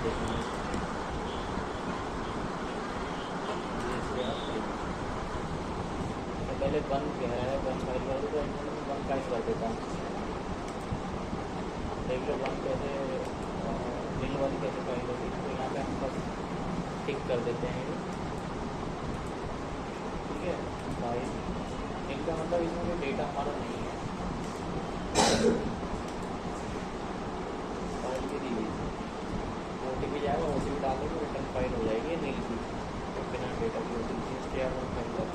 देखेंगे। पहले 1 कह रहा है 1 फाइल वाले तो 1 फाइल कर देता हूँ। देख लो 1 कैसे बिल वाली कैसे फाइल होगी, तो यहाँ पे हम बस टिक कर देते हैं। ठीक है, फाइल इनका मतलब इसमें कोई डेटा हमारा नहीं है। फाइल की दी OTP जाएगा, OTP डालेंगे तो रिटर्न फाइल हो जाएगी नील की, तो बिना डेटा की OTP STR फाइल कर।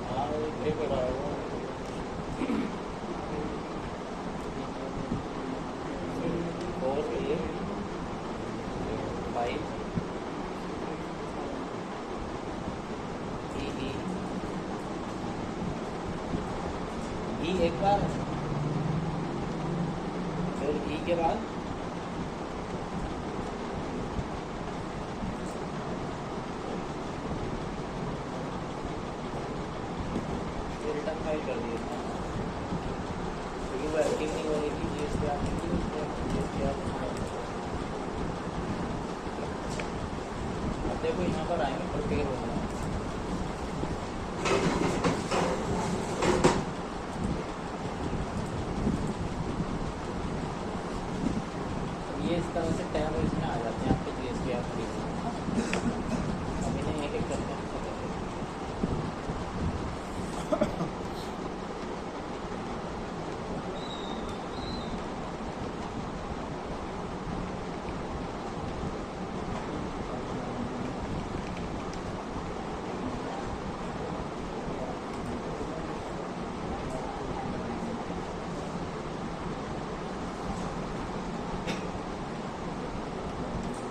हाँ ये बड़ा है वो और ये फाइल ई एक बार, फिर ई के बाद रिटर्न फाइल कर दिए था, क्योंकि वो एक्टिव नहीं हो रही थी GSTR नहीं थी उसमें GSTR। अब देखो यहाँ पर आएंगे प्रिपेयर होना, ये इस तरह से टैब इसमें आ जाते हैं आपके GSTR फ्री। अब इन्हें एक एक करके हम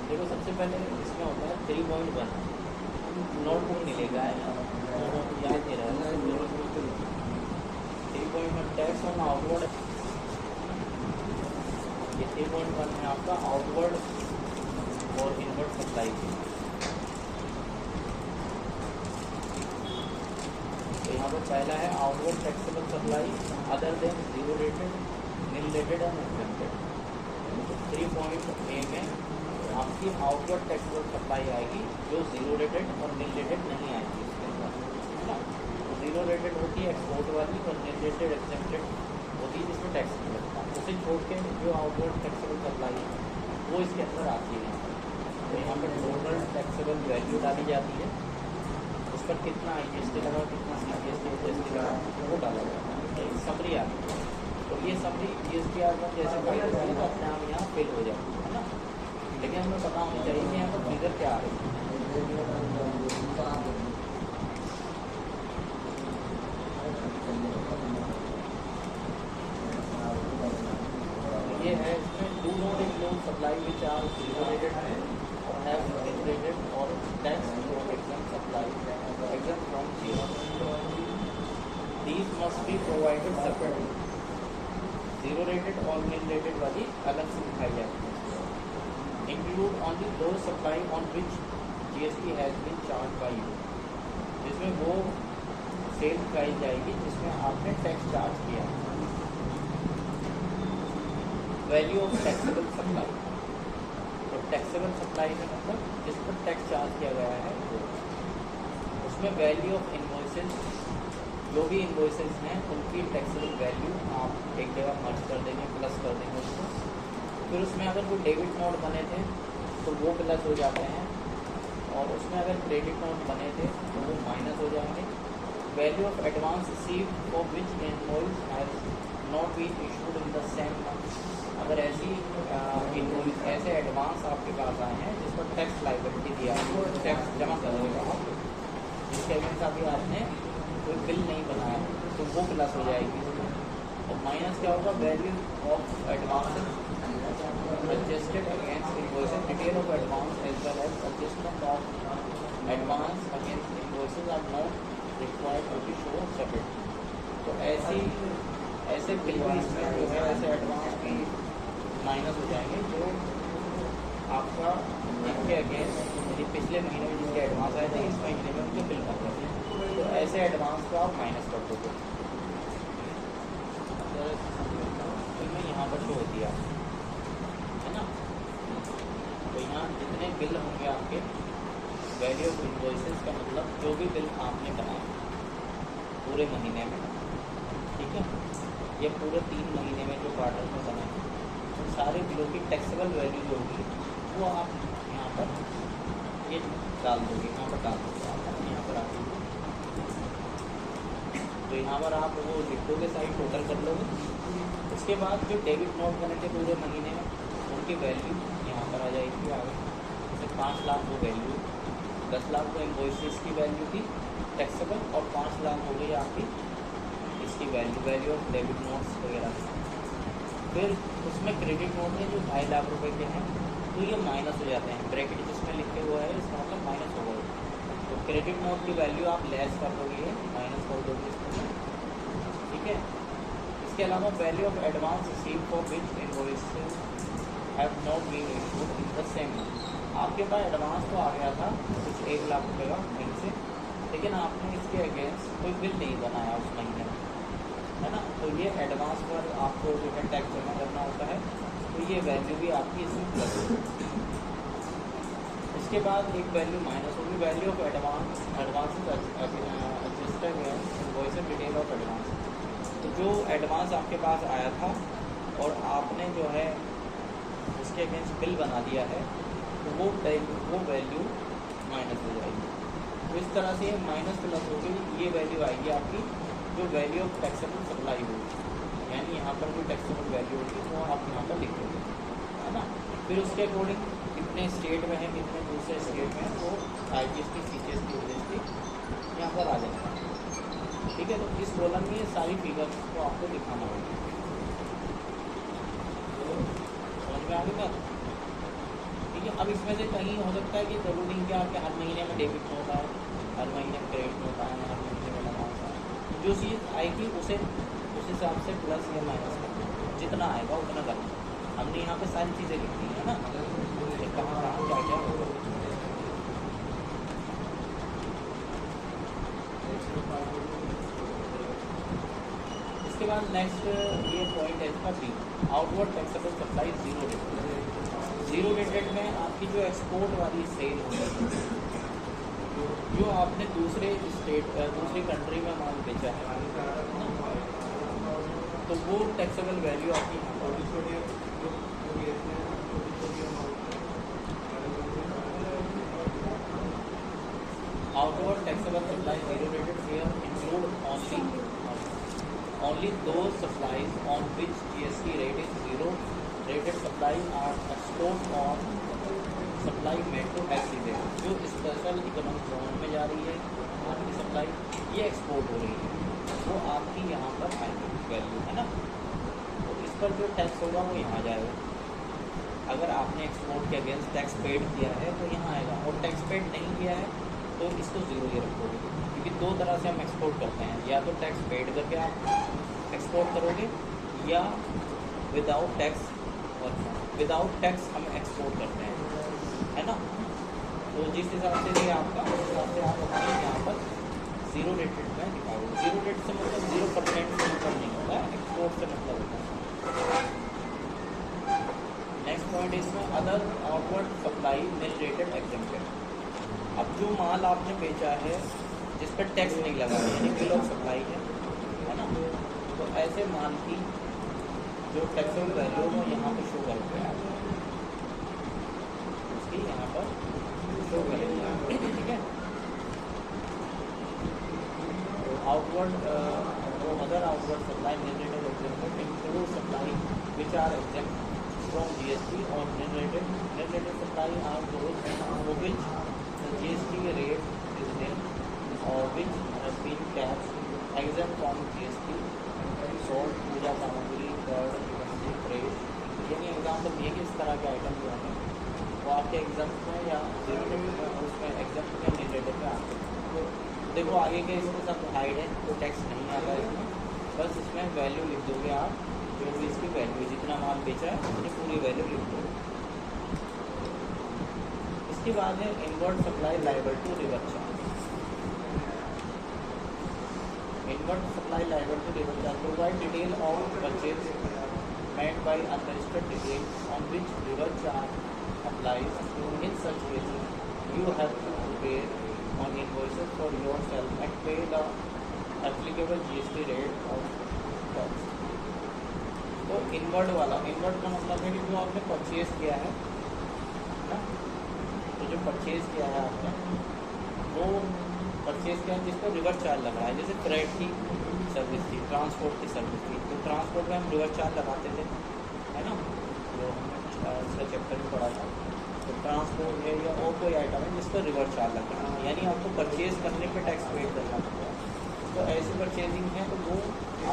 देखो सबसे पहले इसमें होता है 3.1 नोटबुक मिलेगा, याद नहीं रहा 3.1 टैक्स ऑन आउटवर्ड। ये 3.1 है आपका आउटवर्ड और इनवर्ड सप्लाई की। तो यहाँ पर पहला है outward taxable supply other than zero rated, nil rated and exempted. 3.A में आपकी आउटवर्ड टैक्सेबल सप्लाई आएगी जो जीरो रेटेड और नील रेटेड नहीं आएगी इसके अंदर, है ना। तो जीरो रेटेड होती है एक्सपोर्ट वाली और नील रेटेड एक्सेप्टेड होती है जिसमें टैक्स नहीं लगता। उसे छोड़ के जो आउटवर्ड टैक्सेबल सप्लाई है वो इसके अंदर आती है। तो यहाँ पर टोटल टैक्सेबल वैल्यू डाली जाती है, उस पर कितना IGST लगा, कितना CGST GST लगा वो डाला जाता है, समरी आती है। तो ये समरी GSTR पर जैसे फाइल होगी तो अपने आप यहाँ फिल हो जाती है ना, लेकिन हमें पता होना चाहिए कि यहाँ पर फिगर क्या आ रही है। ये है इसमें do not include supply which are zero rated है और हैव नील रेटेड और tax exempt supply exempt from zero. These must be provided separately. Zero rated और नील रेटेड वाली अलग से दिखाई जाती है। Include only those supply on which GST has been charge by you, जिसमें वो सेल दिखाई जाएगी जिसमें आपने टैक्स चार्ज किया। वैल्यू ऑफ टैक्सेबल सप्लाई, तो टैक्सेबल सप्लाई में मतलब जिस पर टैक्स चार्ज किया गया है वो। उसमें वैल्यू ऑफ इनवॉइसेस, जो भी इनवॉइसेस हैं उनकी टैक्सेबल वैल्यू आप एक जगह मर्ज कर देंगे, प्लस कर देंगे उसको। फिर उसमें अगर कोई डेबिट नोट बने थे तो वो प्लस हो जाते हैं, और उसमें अगर क्रेडिट नोट बने थे तो वो माइनस हो जाएंगे। Value of advance receive for which invoice has not been issued in the same month, अगर ऐसी इनवॉइस ऐसे एडवांस आपके पास आए हैं जिस पर टैक्स लाइबिलिटी दिया है, वो टैक्स जमा कर देगा आप, जिसके अगेंस्ट अभी आपने कोई बिल नहीं बनाया तो वो प्लस हो जाएगी। और माइनस क्या होगा, value of advance adjusted against invoices, detail of advance as well as adjustment of advance against invoices are not required to be shown separately। तो ऐसे बिल भी इसमें जो है ऐसे एडवांस भी माइनस हो जाएंगे जो आपका इनके अगेंस्ट, यदि पिछले महीने में जिनके एडवांस आए थे इस महीने में उनके बिल कर देते हैं, तो ऐसे एडवांस को आप माइनस कर दोगे। तरह से समझता हूँ तो मैं यहाँ पर शो होती है ना। तो यहाँ जितने बिल होंगे आपके वैल्यू ऑफ इनवॉइसेस का मतलब जो भी बिल आपने बनाया पूरे महीने में, ठीक है, ये पूरे 3 महीने में जो क्वार्टर में बनाए उन सारे बिलों की टैक्सेबल वैल्यू जो होगी वो आप यहाँ पर ये डाल दोगे, यहाँ पर डाल दोगे आप यहाँ पर आके। तो यहाँ पर आप वो लिख दोगे, साइड टोटल कर लोगे। उसके बाद जो डेबिट नोट बनेंगे पूरे महीने में उनकी वैल्यू यहाँ पर आ जाएगी आगे। जैसे 5 लाख वो वैल्यू, 10 लाख वो इनवॉइसेस की वैल्यू थी टैक्सेबल, और 5 लाख हो गई आपकी इसकी वैल्यू ऑफ डेबिट नोट्स वगैरह। फिर उसमें क्रेडिट नोट है जो 2.5 लाख रुपए के हैं, तो ये माइनस हो जाते हैं, ब्रैकेट जिसमें लिखे हुआ है इसका मतलब माइनस हो गए। तो क्रेडिट नोट की वैल्यू आप लेस कर दोगे, माइनस कर दोगे इसमें, ठीक है। इसके अलावा value of advance receive for which invoices have not been issued in the same month. आपके पास एडवांस तो आ गया था कुछ 1 लाख रुपये का कहीं से, लेकिन आपने इसके अगेंस्ट कोई बिल नहीं बनाया उस महीने में, है ना। तो ये एडवांस पर आपको जो है टैक्स जमा करना होता है, तो ये वैल्यू भी आपकी इसमें प्लस होगी। इसके बाद एक वैल्यू माइनस होगी, value of advance adjusted invoice detail of advance. तो जो एडवांस आपके पास आया था और आपने जो है उसके अगेंस्ट बिल बना दिया है, तो वो वैल्यू माइनस हो जाएगी। तो इस तरह से माइनस प्लस होगी, ये वैल्यू आएगी आपकी जो वैल्यू ऑफ टैक्सेबल सप्लाई होगी, यानी यहाँ पर जो टैक्सेबल वैल्यू होगी वो आप यहाँ पर लिख दोगे, है ना। फिर उसके अकॉर्डिंग कितने स्टेट में है, कितने दूसरे स्टेट में है, वो IGST, CGST, OGST यहाँ पर आ जाएगा, ठीक है। तो इस कॉलम में ये सारी फिगर्स को आपको दिखाना होगा। समझ में आ गई बात, ठीक है। अब इसमें से कहीं हो सकता है कि जरूरी नहीं कि आपके हर महीने में डेबिट होता है, हर महीने में क्रेडिट होता है, हर महीने में लगा होता है। जो चीज़ आएगी उसे उस हिसाब से प्लस या माइनस करना, जितना आएगा उतना करना। हमने यहाँ पे सारी चीज़ें लिख दी है ना, कहाँ कहाँ क्या क्या होगा। इसके बाद नेक्स्ट ये पॉइंट है इसका B, outward taxable supply zero rated. Zero rated में आपकी जो एक्सपोर्ट वाली सेल होगी, जो आपने दूसरे स्टेट दूसरी कंट्री में माल बेचा है, तो वो टैक्सेबल वैल्यू आपकी outward taxable supply zero rated here include only those supplies on which GST rate is zero. Rated supply are export on supply made to SEZ, जो स्पेशल इकोनॉमिक जोन में जा रही है आपकी सप्लाई, ये export हो रही है, वो आपकी यहाँ पर आएगी वैल्यू, है ना। तो इस पर जो टैक्स होगा वो यहाँ जाएगा। अगर आपने एक्सपोर्ट के अगेंस्ट टैक्स पेड किया है तो यहाँ आएगा, और टैक्स पेड नहीं किया है तो इसको ज़ीरो ही रखोगे, क्योंकि दो तरह से हम एक्सपोर्ट करते हैं, या तो टैक्स पेड करके आप एक्सपोर्ट करोगे, या विदाउट टैक्स, और विदाउट टैक्स हम एक्सपोर्ट करते हैं, है ना। तो जिस हिसाब से ये आपका, उस हिसाब से आप अपने यहाँ पर जीरो रेटेड में दिखाओगे। जीरो रेट से मतलब 0% से मतलब नहीं होता है, एक्सपोर्ट से मतलब होता है। नेक्स्ट पॉइंट इसमें other outward supply nil rated exempted. अब जो माल आपने बेचा है जिस पर टैक्स नहीं लगा, यानी बिल ऑफ सप्लाई है ना, तो ऐसे माल की जो टैक्सेबल वैल्यू वो यहाँ पर शो करते हैं, उसकी यहाँ पर शो करेंगे, ठीक है। Outward other outward supply nil rated exempted include supply which are exempt from GST और nil rated supply are those for which GST rate is nil or which has been capped exempt from GST, salt, पूजा सामग्री, curd, fresh. यानी example ये कि इस तरह के item जो हैं वो आपके एग्जाम्प में या जीरो रेटेड में, उसमें एग्जाम्प में निल रेटेड में आते हैं। तो देखो आगे के इसके साथ हाइड है तो टैक्स नहीं आता इसमें, बस इसमें वैल्यू लिख दोगे आप, जो भी इसकी वैल्यू जितना माल बेचा है उसकी पूरी वैल्यू लिख दोगे। इसके बाद है inward supply liable to reverse charge. inward supply liable to reverse charge. Provide detail of purchase made by unregistered detail on which reverse charge applies. In such cases, you have to prepare on invoices for yourself and pay the applicable GST rate of tax. तो inward वाला, inward का मतलब है कि जो आपने purchase किया है ना, तो जो परचेज किया है आपने वो परचेज किया है जिस पर रिवर्स चार्ज लग रहा है। जैसे फ्रेट की सर्विस थी, ट्रांसपोर्ट की सर्विस थी, तो ट्रांसपोर्ट में हम रिवर्स चार्ज लगाते थे, है ना, जो हमने इसका चैप्टर में पढ़ा था। तो ट्रांसपोर्ट है या और कोई आइटम है जिस पर रिवर्स चार्ज लग रहा है, यानी आपको परचेज करने पे टैक्स पेड करना पड़ता है। तो ऐसी परचेजिंग है तो वो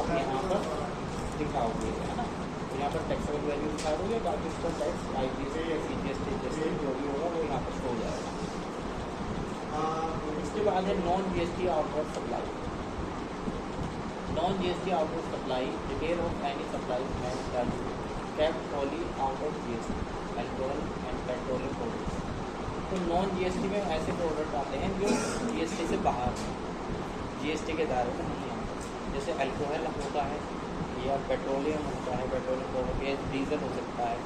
आप यहाँ पर दिखाओगे, है ना, तो यहाँ पर टैक्सेबल वैल्यू दिखा दोगे, बाकी उसका टैक्स IGST या CGST जैसे जो भी होगा वो यहाँ पर शो हो जाएगा। इसके बाद है non GST outward supply. Non GST outward supply detail of any supply and kept Holi outward GST alcohol and petroleum products. तो नॉन GST में ऐसे प्रोडक्ट आते हैं जो GST से बाहर हैं, GST के दायरे में नहीं आते, जैसे अल्कोहल होता है या पेट्रोलियम होता है, पेट्रोलियम प्रोडक्ट या डीजल हो सकता है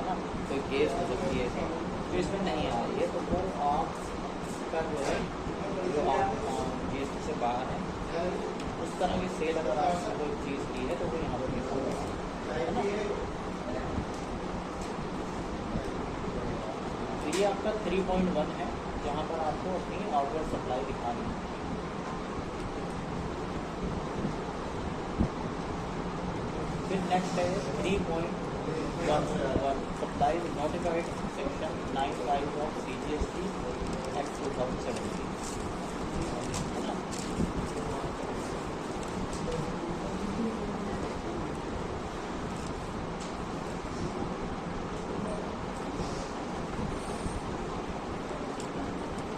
ना, कोई गैस हो सकती है, तो इसमें नहीं आ रही है, तो वो आपका जो है जो आप GST से बाहर है उस तरह की सेल अगर आपने कोई चीज़ की है तो वो यहाँ पर लिखा हुआ है ना। तो ये आपका 3.1 है जहाँ पर आपको अपनी आउटवर्ड सप्लाई दिखानी है। Next है 3.11 supply notified section 95 of CGST act 2017, है ना।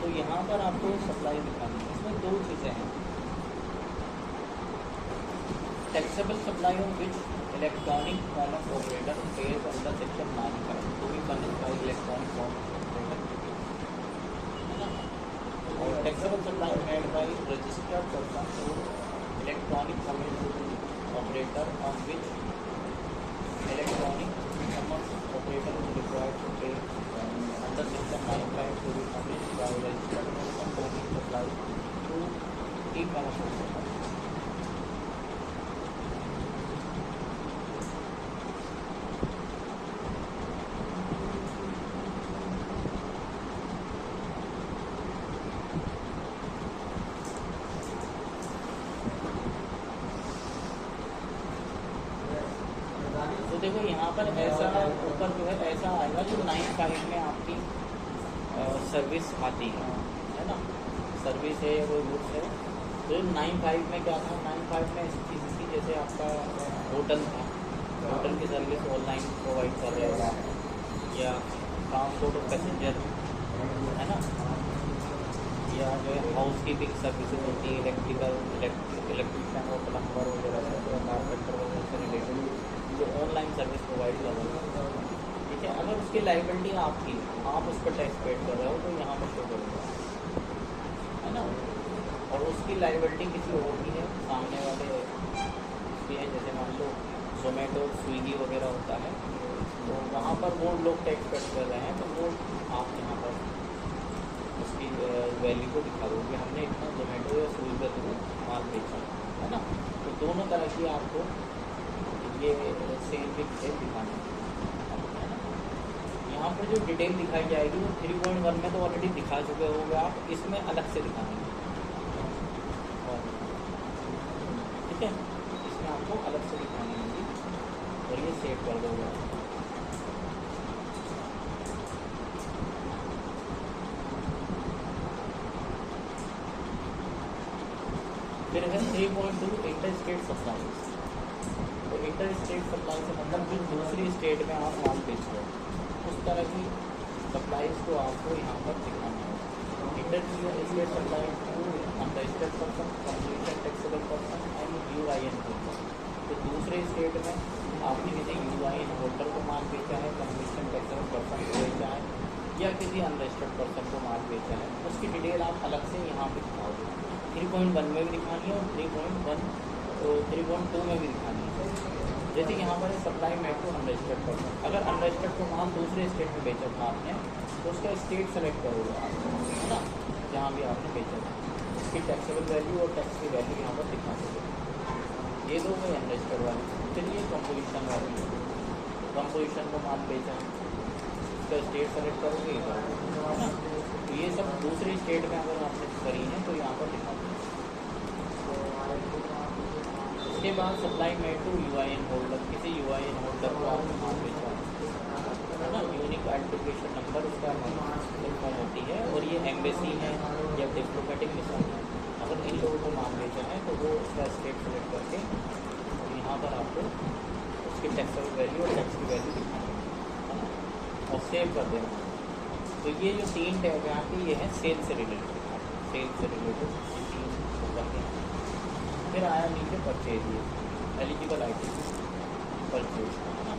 तो यहाँ पर आपको सप्लाई दिखानी है, इसमें दो चीज़ें हैं। Taxable supply on which electronic form of operator page under section 95 to be furnished by electronic form of operator, है ना। और taxable supply made by registered person to electronic form of operator on which electronic form of operator is required to pay under section 95 to be furnished by registered person forming supply to e commerce operator. तो देखो यहाँ पर ऐसा ऊपर जो है ऐसा आएगा जो 95 में आपकी सर्विस आती है ना, सर्विस है वो गुड्स है। तो 95 में क्या था, 95 में ऐसी चीज़ थी जैसे आपका होटल था, होटल की सर्विस ऑनलाइन प्रोवाइड कर रहे हो, या ट्रांसपोर्ट ऑफ पैसेंजर, है ना, या जो है हाउस कीपिंग सर्विसेज होती है, इलेक्ट्रिशियन और प्लम्बर वगैरह से, कारपेंटर वगैरह से रिलेटेड जो ऑनलाइन सर्विस प्रोवाइड कर रहे हो, ठीक है। अगर उसकी लाइबिलिटी आपकी, आप उस पर टैक्स पेड कर रहे हो तो यहाँ पर शो करेगा, है ना। और उसकी लाइबिलिटी किसी और की है, सामने वाले की है, जैसे मान लो जोमेटो स्विगी वगैरह होता है, तो वहाँ पर वो लोग टैक्स पेड कर रहे हैं, तो वो आप यहाँ पर उसकी वैल्यू को दिखा दो कि हमने इतना जोमेटो या स्विगी के थ्रू माल बेचा, है ना। तो दोनों तरह की आपको ये सेल विद सेल दिखाना है ना। यहाँ पर जो डिटेल दिखाई जाएगी वो 3.1 में तो ऑलरेडी दिखा चुके होंगे आप, इसमें अलग से दिखाएंगे, ठीक है, इसमें आपको अलग से दिखानी होगी और ये सेव कर दोगे। फिर है 3.2 इंटर स्टेट सप्लाई। तो इंटर स्टेट सप्लाई से मतलब जो दूसरी स्टेट में आप माल बेच रहे हो उस तरह की सप्लाईज को आपको यहाँ पर दिखाना है। Inter state supply to unregistered person, completion taxable person and UIN holder. तो दूसरे स्टेट में आपने किसी UIN होल्डर को माल बेचा है, कंप्लीशन टैक्सेबल पर्सन को बेचा है, या किसी अनरजिस्टर्ड पर्सन को माल बेचा है, उसकी डिटेल आप अलग से यहाँ पर दिखाओगे। 3.1 में भी दिखानी है और 3.1 तो 3.2 में भी दिखानी है। जैसे यहाँ पर supply made to unregistered person, अगर अनरजिस्टर्ड को माल दूसरे स्टेट में बेचा था आपने तो उसका स्टेट सेलेक्ट करोगे आप, है ना, जहाँ भी आपने बेचा था उसकी टैक्सेबल वैल्यू और टैक्स की वैल्यू यहाँ पर दिखा सकोगे। ये दो गई अनरजिस्टर्ड वाली। चलिए कंपोजिशन वाली, कंपोजिशन को माल बेचा, उसका स्टेट सेलेक्ट करोगे, है ना। तो ये सब दूसरे स्टेट में अगर आपने करी है तो यहाँ पर दिखा दो। उसके बाद supply made to UIN holder, किसी यूआईएन होल्डर को आपने माल बेचा, है ना, यूनिक आइडेंटिफिकेशन नंबर उसका इन्फॉर्म होती है, और ये एम्बेसी है या डिप्लोमेटिक मिशन है, अगर इन लोगों को माल बेचा है तो वो उसका स्टेट सेलेक्ट करके और यहाँ पर आपको उसकी टैक्सेबल वैल्यू और टैक्स की वैल्यू दिखानी है ना, और सेव कर देना। तो ये जो 3 टैग है आपके, ये है सेल से रिलेटेड, सेल से रिलेटेड 3 कर के। फिर आया नीचे परचेज, ये एलिजिबल आइटम परचेज, है ना।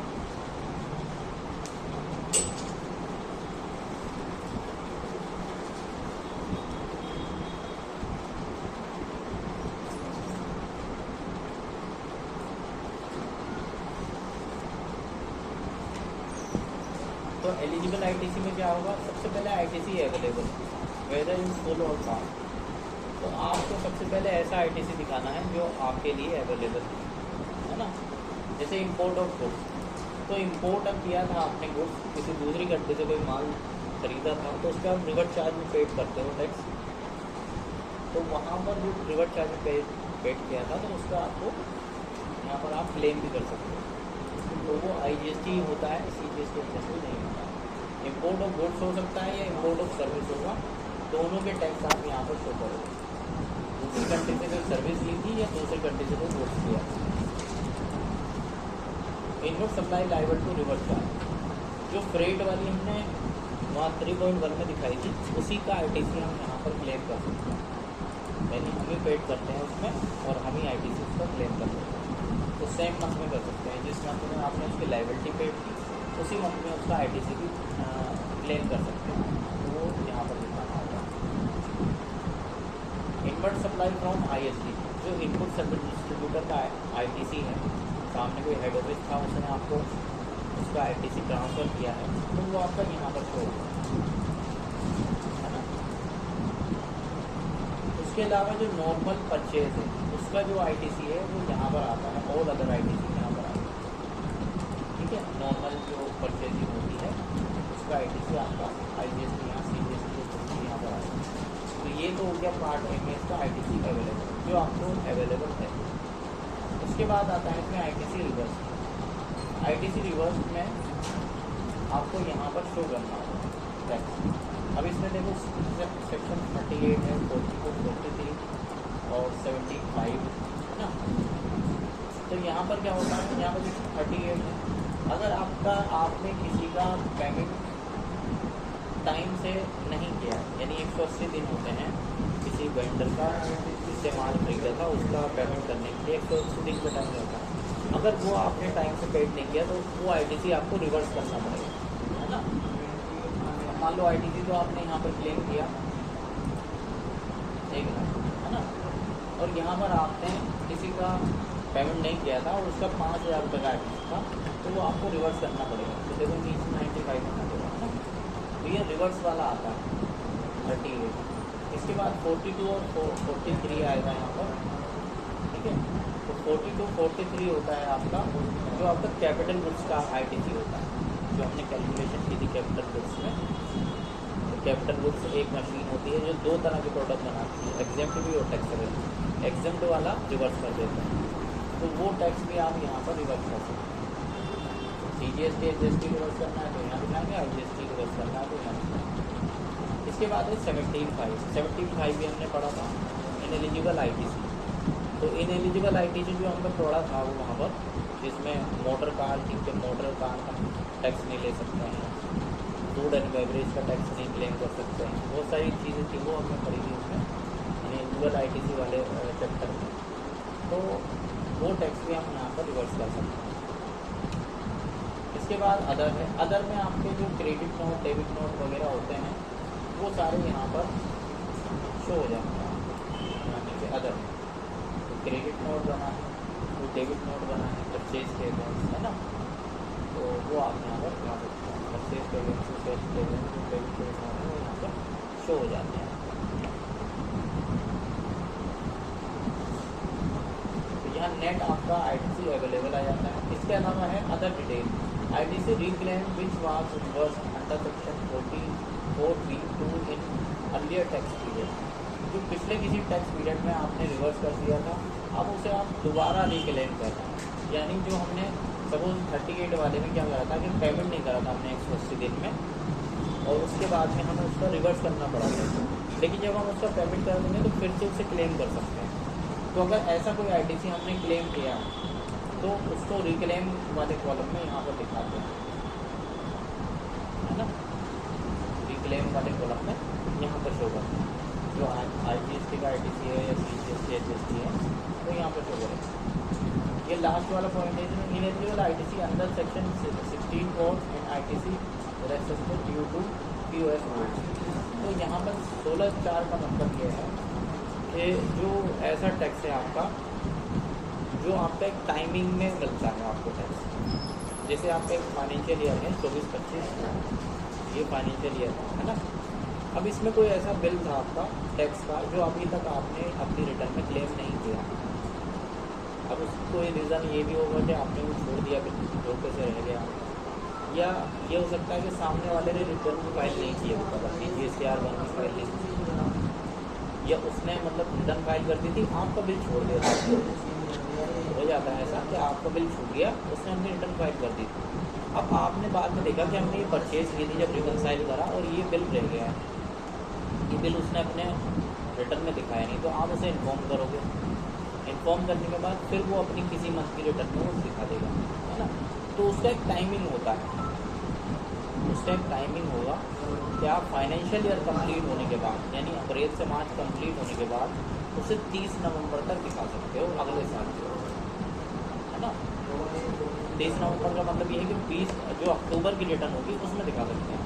तो एलिजिबल आईटीसी में क्या होगा, सबसे पहले ITC available whether in full और पार्ट। तो आपको सबसे पहले ऐसा आईटीसी दिखाना है जो आपके लिए अवेलेबल है ना। जैसे इंपोर्ट ऑफ गुड्स, तो इंपोर्ट अब किया था आपने गुड्स, किसी दूसरी कंट्री से कोई माल खरीदा था तो उसका आप रिवर्स चार्ज में पेड करते हो टैक्स, तो वहाँ पर जो रिवर्स चार्ज में पेड किया था तो उसका आपको यहाँ पर आप क्लेम भी कर सकते हो। तो वो IGST होता है, CGST एडजस्टमेंट नहीं होता। इंपोर्ट ऑफ गुड्स हो सकता है या इंपोर्ट ऑफ सर्विस होगा, दोनों के टैक्स आप यहाँ पर शो करोगे। दूसरी कंट्री से कोई सर्विस ली थी या दूसरी कंट्री से कोई गुड्स लिया। Inward supply liable to reverse charge, जो फ्रेट वाली हमने वहाँ 3.1 में दिखाई थी उसी का ITC हम यहाँ पर क्लेम कर सकते हैं, यानी हम ही पेड करते हैं उसमें और हम ही ITC उसका क्लेम कर सकते हैं। तो सेम मंथ में कर सकते हैं, जिस मंथ में आपने उसकी लाइबिलिटी पेड की उसी मंथ में उसका ITC भी क्लेम कर सकते हैं। तो वो यहाँ पर दिखाना होगा। इनवर्ट सप्लाई फ्रॉम ISD, जो इनपुट सर्विस डिस्ट्रीब्यूटर का ITC है, सामने कोई हेड ऑफिस था उसने आपको उसका ITC ट्रांसफ़र किया है तो वो आपका यहाँ पर शो होगा, है ना। उसके अलावा जो नॉर्मल परचेज है उसका जो ITC है वो यहाँ पर आता है, ऑल अदर ITC यहाँ पर आता है, ठीक है। नॉर्मल जो परचेजिंग होती है उसका ITC आपका IGST यहाँ CGST यहाँ पर आता है। तो ये तो हो गया पार्ट ए में इसका ITC अवेलेबल, जो आपको अवेलेबल है। उसके बाद आता है इसमें ITC रिवर्स। ITC रिवर्स में आपको यहाँ पर शो करना होगा टैक्स। अब इसमें देखो सेक्शन 38 है, 44, 43 और 75, है ना। तो यहाँ पर क्या होता है, यहाँ पर 38 है, अगर आपने किसी का पेमेंट टाइम से नहीं किया, यानी 180 दिन होते हैं किसी वेंडर का जिससे माल खरीदा था उसका पेमेंट करने के लिए 180 दिन का टाइम रहता है। अगर वो आपने टाइम से पेड नहीं किया तो वो ITC आपको रिवर्स करना पड़ेगा, है ना। मान लो ITC तो आपने यहाँ पर क्लेम किया 1 लाख, है ना, और यहाँ पर आपने किसी का पेमेंट नहीं किया था और उसका 5,000 रुपये का ITC था तो वो आपको रिवर्स करना पड़ेगा। तो देखो 95 करना पड़ेगा, है ना। तो ये रिवर्स वाला आता है 38। इसके बाद 42 और 43 आएगा यहाँ पर, ठीक है। तो 42, 43 होता है आपका जो आपका कैपिटल गुड्स का ITC होता है, जो हमने कैलकुलेशन की थी कैपिटल गुड्स में। तो कैपिटल गुड्स एक मशीन होती है जो 2 तरह के प्रोडक्ट बनाती है, एग्जेम्प्ट भी और टैक्सेबल। एग्जेम्प्ट वाला रिवर्स कर देता है, तो वो टैक्स भी आप यहाँ पर रिवर्स कर सकते हैं। CGST SGST रिवर्स करना है तो यहाँ दिखाएंगे, IGST रिवर्स करना है तो यहाँ दिखाएंगे। इसके बाद है 75 भी हमने पढ़ा था, इनएलिजिबल ITC। तो इनएलिजिबल ITC जो हमने पढ़ा था वो वहाँ पर, जिसमें मोटर कार, ठीक है, मोटर कार का टैक्स नहीं ले सकते हैं, फूड एंड बेवरेज का टैक्स नहीं क्लेम कर सकते हैं, बहुत सारी चीज़ें थी वो हमने पढ़ी थी उसमें इनएलिजिबल ITC वाले चैप्टर में। तो वो टैक्स भी हम यहाँ पर रिवर्स कर सकते हैं। इसके बाद अदर है, अदर में आपके जो क्रेडिट नोट, डेबिट नोट वगैरह होते हैं वो सारे यहाँ पर शो हो जाते हैं, यहाँ नीचे अदर। क्रेडिट नोट बना है, कोई डेबिट नोट बना है, परचेज के अगेंस्ट, है ना, तो वो आप यहाँ पर दिखा सकते हैं। परचेज के अगेंस्ट, सेल्स के अगेंस्ट, जो डेबिट क्रेडिट नोट है वो यहाँ पर शो हो जाते हैं। यहाँ नेट आपका आईटीसी अवेलेबल आ जाता है। इसके अलावा है other detail, ITC reclaim which was reverse under section 44B2 in earlier tax period. जो पिछले किसी टैक्स पीरियड में आपने रिवर्स कर दिया था, अब उसे आप दोबारा रिक्लेम कर रहे हैं। यानी जो हमने सपोज 38 वाले में क्या करा था कि पेमेंट नहीं करा था हमने 180 दिन में, और उसके बाद में हमें उसका रिवर्स करना पड़ा था, लेकिन जब हम उसका पेमेंट कर देंगे तो फिर से उसे क्लेम कर सकते हैं। तो अगर ऐसा कोई आईटीसी हमने क्लेम किया तो उसको रिक्लेम वाले कॉलम में यहाँ पर दिखाते हैं, है ना, रिक्लेम वाले कॉलम में यहाँ पर शो करते हैं। जो IGST का आईटीसी है या CGST HST है तो यहाँ पर शो करें। ये लास्ट वाला पॉइंट है, इनेलिजिबल आईटीसी अंडर सेक्शन 16 और an ITC resistant due to POS rules. तो यहाँ पर 16(4) का मतलब ये है कि जो ऐसा टैक्स है आपका, जो आपका एक टाइमिंग में मिलता है आपको टैक्स, जैसे आपका एक फाइनेंशियल ईयर है 24-25, ये फाइनेंशियल ईयर है ना। अब इसमें कोई ऐसा बिल था आपका टैक्स का जो अभी तक आपने अपनी रिटर्न में क्लेम नहीं किया। अब उसको कोई रीज़न ये भी होगा कि आपने वो छोड़ दिया, धोखे से रह गया, या ये हो सकता है कि सामने वाले ने रिटर्न फाइल नहीं किया, अपनी GSTR 1 की फाइल नहीं की, या उसने मतलब रिटर्न फाइल कर दी थी, आपका बिल छोड़ दिया था। हो जाता है ऐसा कि आपका बिल छूट गया, उसने अपनी रिटर्न फाइल कर दी थी। अब आपने बाद में देखा कि हमने ये परचेज़ की थी, जब रिकनसाइल करा और ये बिल रह गया है, ये बिल उसने अपने रिटर्न में दिखाया नहीं, तो आप उसे इन्फॉर्म करोगे। इन्फॉर्म करने के बाद फिर वो अपनी किसी मंथ की रिटर्न में वो दिखा देगा, है ना। तो उसका एक टाइमिंग होता है, उसका एक टाइमिंग होगा कि आप फाइनेंशियल ईयर कंप्लीट होने के बाद, यानी अप्रैल से मार्च कंप्लीट होने के बाद उसे 30 नवंबर तक दिखा सकते हो अगले साल, है ना। 30 नवंबर का मतलब ये है कि 20 जो अक्टूबर की रिटर्न होगी उसमें दिखा सकते हैं।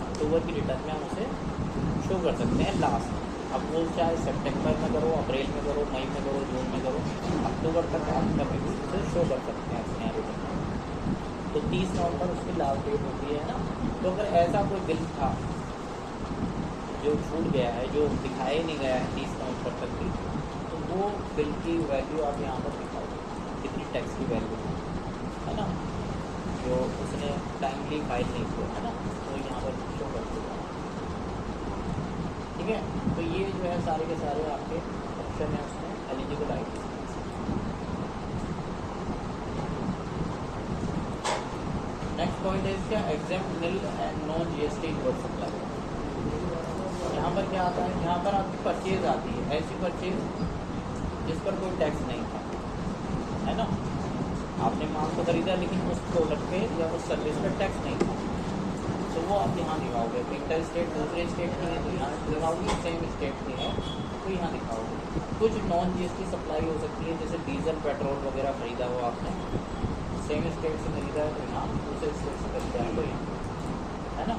अक्टूबर की रिटर्न में हम उसे शो कर सकते हैं लास्ट। अब वो चाहे सितंबर में करो, अप्रैल में करो, मई में करो, जून में करो, अक्टूबर तक आप कभी भी उसे शो कर सकते हैं अपने रिटर्न। तो 30 नवंबर उसकी लास्ट डेट होती है ना। तो अगर ऐसा कोई बिल था जो छूट गया है, जो दिखाया ही नहीं गया है 30 नवंबर तक की, तो वो बिल की वैल्यू आप यहाँ पर दिखाओगे, कितनी टैक्स की वैल्यू है ना, जो उसने टाइमली फाइल नहीं किया है ना, तो यहाँ पर शो कर देगा। ठीक है, तो ये जो है सारे के सारे आपके ऑप्शन है उसमें एलिजिबल आईटीसी। नेक्स्ट पॉइंट है इसका exempt nil and non GST inward supply. यहाँ पर क्या आता है, यहाँ पर आपकी परचेज आती है, ऐसी परचेज जिस पर कोई टैक्स नहीं था, है ना। आपने माल तो खरीदा लेकिन उस प्रोडक्ट पे या उस सर्विस पर टैक्स नहीं था, तो वो आप यहाँ दिखाओगे। इंटर स्टेट दूसरे स्टेट की है तो यहाँ दिखाओगे, सेम स्टेट की है तो यहाँ दिखाओगे। कुछ नॉन GST सप्लाई हो सकती है, जैसे डीजल पेट्रोल वगैरह खरीदा हो आपने, सेम स्टेट से खरीदा है तो यहाँ, दूसरे स्टेट से खरीदा है तो यहाँ, है ना।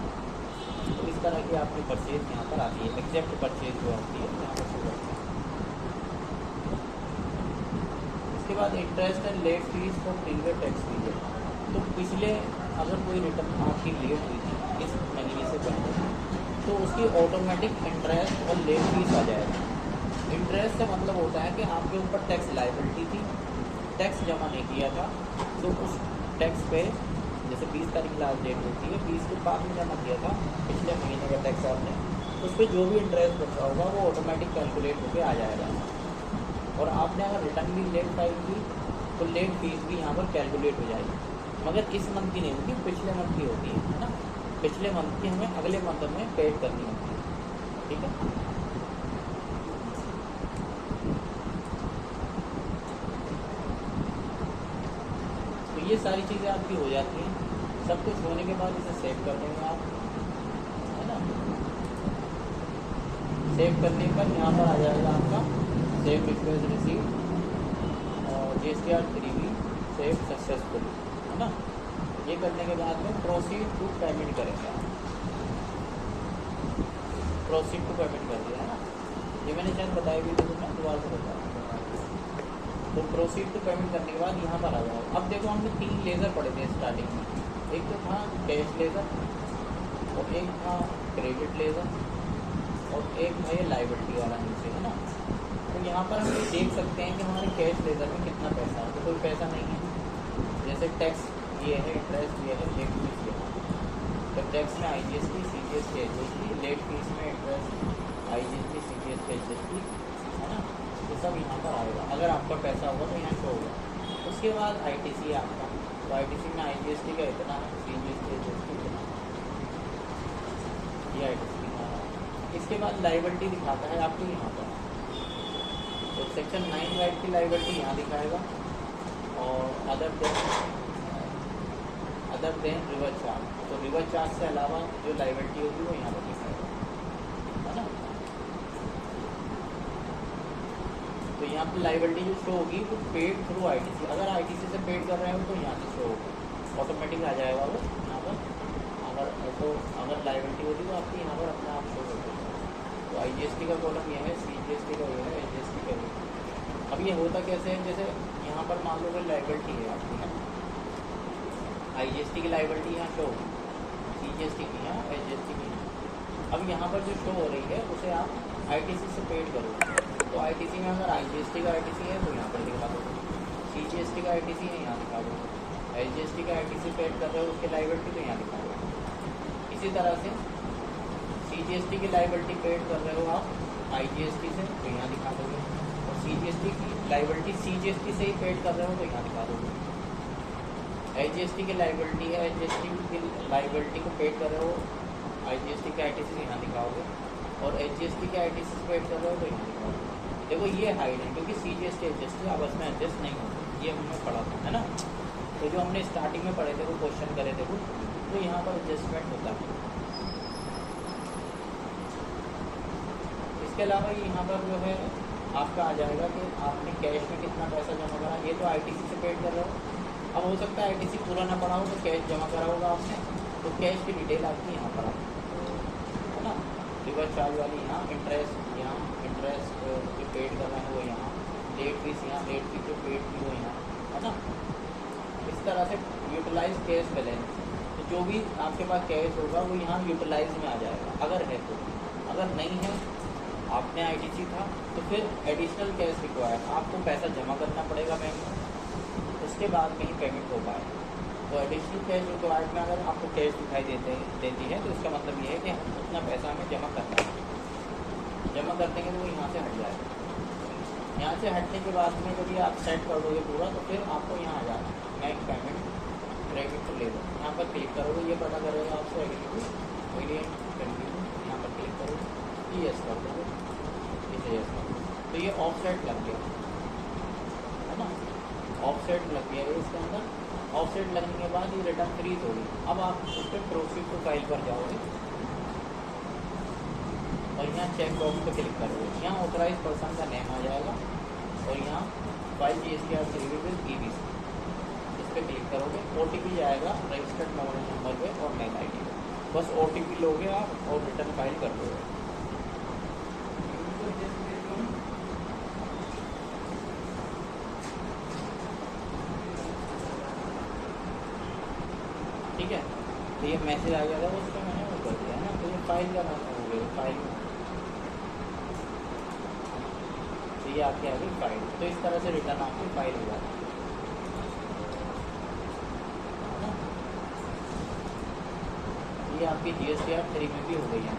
तो इस तरह की आपकी परचेज यहाँ पर आती है, एक्सेप्ट परचेज जो आती है यहाँ पर शो करती है। इसके बाद interest and let fees for previous tax period. तो पिछले अगर कोई रिटर्न आपकी लेट हुई थी इस महीने से पहले, तो उसकी ऑटोमेटिक इंटरेस्ट और लेट फीस आ जाएगा। इंटरेस्ट का मतलब होता है कि आपके ऊपर टैक्स लायबिलिटी थी, टैक्स जमा नहीं किया था, तो उस टैक्स पे जैसे 20 तारीख लास्ट डेट होती है, 20 के बाद में जमा किया था पिछले महीने का टैक्स आपने, उस पर जो भी इंटरेस्ट बचा होगा वो ऑटोमेटिक कैलकुलेट होकर आ जाएगा। और आपने अगर रिटर्न भी लेट फाइल की तो लेट फीस भी यहाँ पर कैलकुलेट हो जाएगी, मगर इस मंथ की नहीं होती, पिछले मंथ की होती है ना। पिछले मंथ की हमें अगले मंथ में पेड करनी होती है, ठीक है। तो ये सारी चीज़ें आपकी हो जाती हैं। सब कुछ होने के बाद इसे सेव कर देंगे आप, है ना। सेव करने पर यहाँ पर आ जाएगा आपका सेव रिक्वेस्ट रिसीव और GSTR 3B सेव सक्सेसफुल, है ना। ये करने के बाद में प्रोसीड टू पेमेंट करेंगे आप। प्रोसीड टू पेमेंट कर दिया है ना, ये मैंने शायद बताया भी थी, तो मैं दोबारा से तो प्रोसीड टू पेमेंट करने के बाद यहाँ पर आ जाओ। अब देखो हमने 3 लेज़र पड़े थे स्टार्टिंग में, एक तो था कैश लेज़र और एक था क्रेडिट लेज़र और एक था ये लायबिलिटी वाला नीचे, है ना। तो यहाँ पर हम ये देख सकते हैं कि हमारे कैश लेज़र में कितना पैसा है, तो कोई पैसा नहीं है। जैसे टैक्स ये है, इंटरेस्ट ये है, लेट फीस ये है। तो टैक्स में IGST, CGST, HST, late fee में इंटरेस्ट, IGST, CGST, HST, है ना। तो सब यहाँ पर आएगा, अगर आपका पैसा होगा तो यहाँ शो होगा। उसके बाद ITC है आपका, तो ITC में IGST का इतना है, CGST, HST इतना, ये ITC का है। इसके बाद लायबिलिटी दिखाता है आपको यहाँ पर, तो सेक्शन 9 राइट की लायबिलिटी यहाँ दिखाएगा और अदर देन रिवर्स चार्ज, तो रिवर्स चार्ज से अलावा जो लायबिलिटी होगी वो यहाँ पर दिखाएगा, है ना। तो यहाँ पर लायबिलिटी जो शो होगी वो पेड थ्रू ITC, अगर ITC से पेड कर रहे हो तो यहाँ से शो होगी, ऑटोमेटिक आ जाएगा वो यहाँ पर। अगर लायबिलिटी होगी तो आपकी यहाँ पर अपने आप शो होगी। तो IGST का कॉलम ये है, CGST का ये है, HST का ये है। अब ये होता कैसे है, जैसे यहाँ पर मान लो कोई लायबिलिटी है आपकी, है IGST की लायबिलिटी यहाँ शो होगी, CGST की यहाँ, HST की यहाँ। अब यहाँ पर जो शो हो रही है उसे आप ITC से पेड करोगे, तो ITC में अगर IGST का ITC है तो यहाँ पर दिखा दोगे, CGST का ITC है यहाँ दिखा दोगे, HST का ITC पेड कर रहे हो उसकी लायबिलिटी तो यहाँ दिखा दोगे। इसी तरह से CGST की लायबिलिटी पेड कर रहे हो आप IGST से तो यहाँ दिखा दोगे, और CGST की लायबिलिटी CGST से ही पेड कर रहे हो तो यहाँ दिखा दोगे। HST की लायबिलिटी है, HST की लायबिलिटी को पेड कर रहे हो IGST के ITC से यहाँ दिखाओगे, और HGST के ITC से पेड कर रहे हो तो यहाँ दिखाओगे। देखो ये हाइड है क्योंकि CGST HST आपस में एडजस्ट नहीं होते, ये हमने पढ़ा था, है ना। तो जो हमने स्टार्टिंग में पढ़े थे वो क्वेश्चन करे थे वो, तो यहाँ पर एडजस्टमेंट होता है। इसके अलावा यहाँ पर जो है आपका आ जाएगा कि आपने कैश में कितना पैसा जमा करा, ये तो ITC से पेड कर रहे हो। अब हो सकता है ITC पूरा ना पड़ा हो तो कैश जमा करा होगा आपने, तो कैश की डिटेल आपकी यहाँ पर है ना। रिवर्स चार्ज वाली यहाँ, इंटरेस्ट जो पेड कर रहे हैं वो यहाँ, लेट फीस यहाँ, लेट फीस जो पेड की वो यहाँ, है ना। इस तरह से यूटिलाइज कैश बैलेंस, तो जो भी आपके पास कैश होगा वो यहाँ यूटिलाइज में आ जाएगा अगर है तो। अगर नहीं है, आपने ITC था तो फिर एडिशनल कैश रिक्वायर, आपको पैसा जमा करना पड़ेगा बैंक में, उसके बाद में ही पेमेंट हो पाए। तो एडिशनल कैश रिक्वायर्ड में अगर आपको कैश दिखाई देती है तो इसका मतलब ये है कि उतना पैसा हमें जमा करना है। जमा कर देंगे तो वो यहाँ से हट जाएगा। यहाँ से हटने के बाद में जब ये आप सेट कर दोगे पूरा तो फिर आपको यहाँ आ जाना next payment credit to labour, यहाँ पर क्लिक करोगे, ये पता करेगा आपसे एग्रीमेंट कंटिन्यू, यहाँ पर क्लिक करोगे, यस कर दोगे, इसे यस कर दोगे, तो ये ऑफसेट लग गया, है ना। ऑफसेट लग गया है इसके अंदर। ऑफसेट लगने के बाद ये रिटर्न फ्रीज होगी। अब आप उस पर प्रोसीड टू फाइल पर जाओगे और यहाँ चेक बॉक्स पर क्लिक करोगे, यहाँ ऑथराइज पर्सन का नेम आ जाएगा और यहाँ फाइल GSTR सर्विसेज EBC, इस पर क्लिक करोगे। OTP जाएगा रजिस्टर्ड मोबाइल नंबर पे और मेल ID पे, बस OTP लोगे आप और रिटर्न फाइल कर दोगे। ठीक है, तो ये मैसेज आ गया था उसको मैंने वो कर दिया है ना, तो ये फाइल का नाम हो गया फाइल, तो ये आपकी आ गई फाइल। तो इस तरह से रिटर्न आपकी फाइल हो जाती है ना। ये आपकी GSTR 3 में भी हो गई है।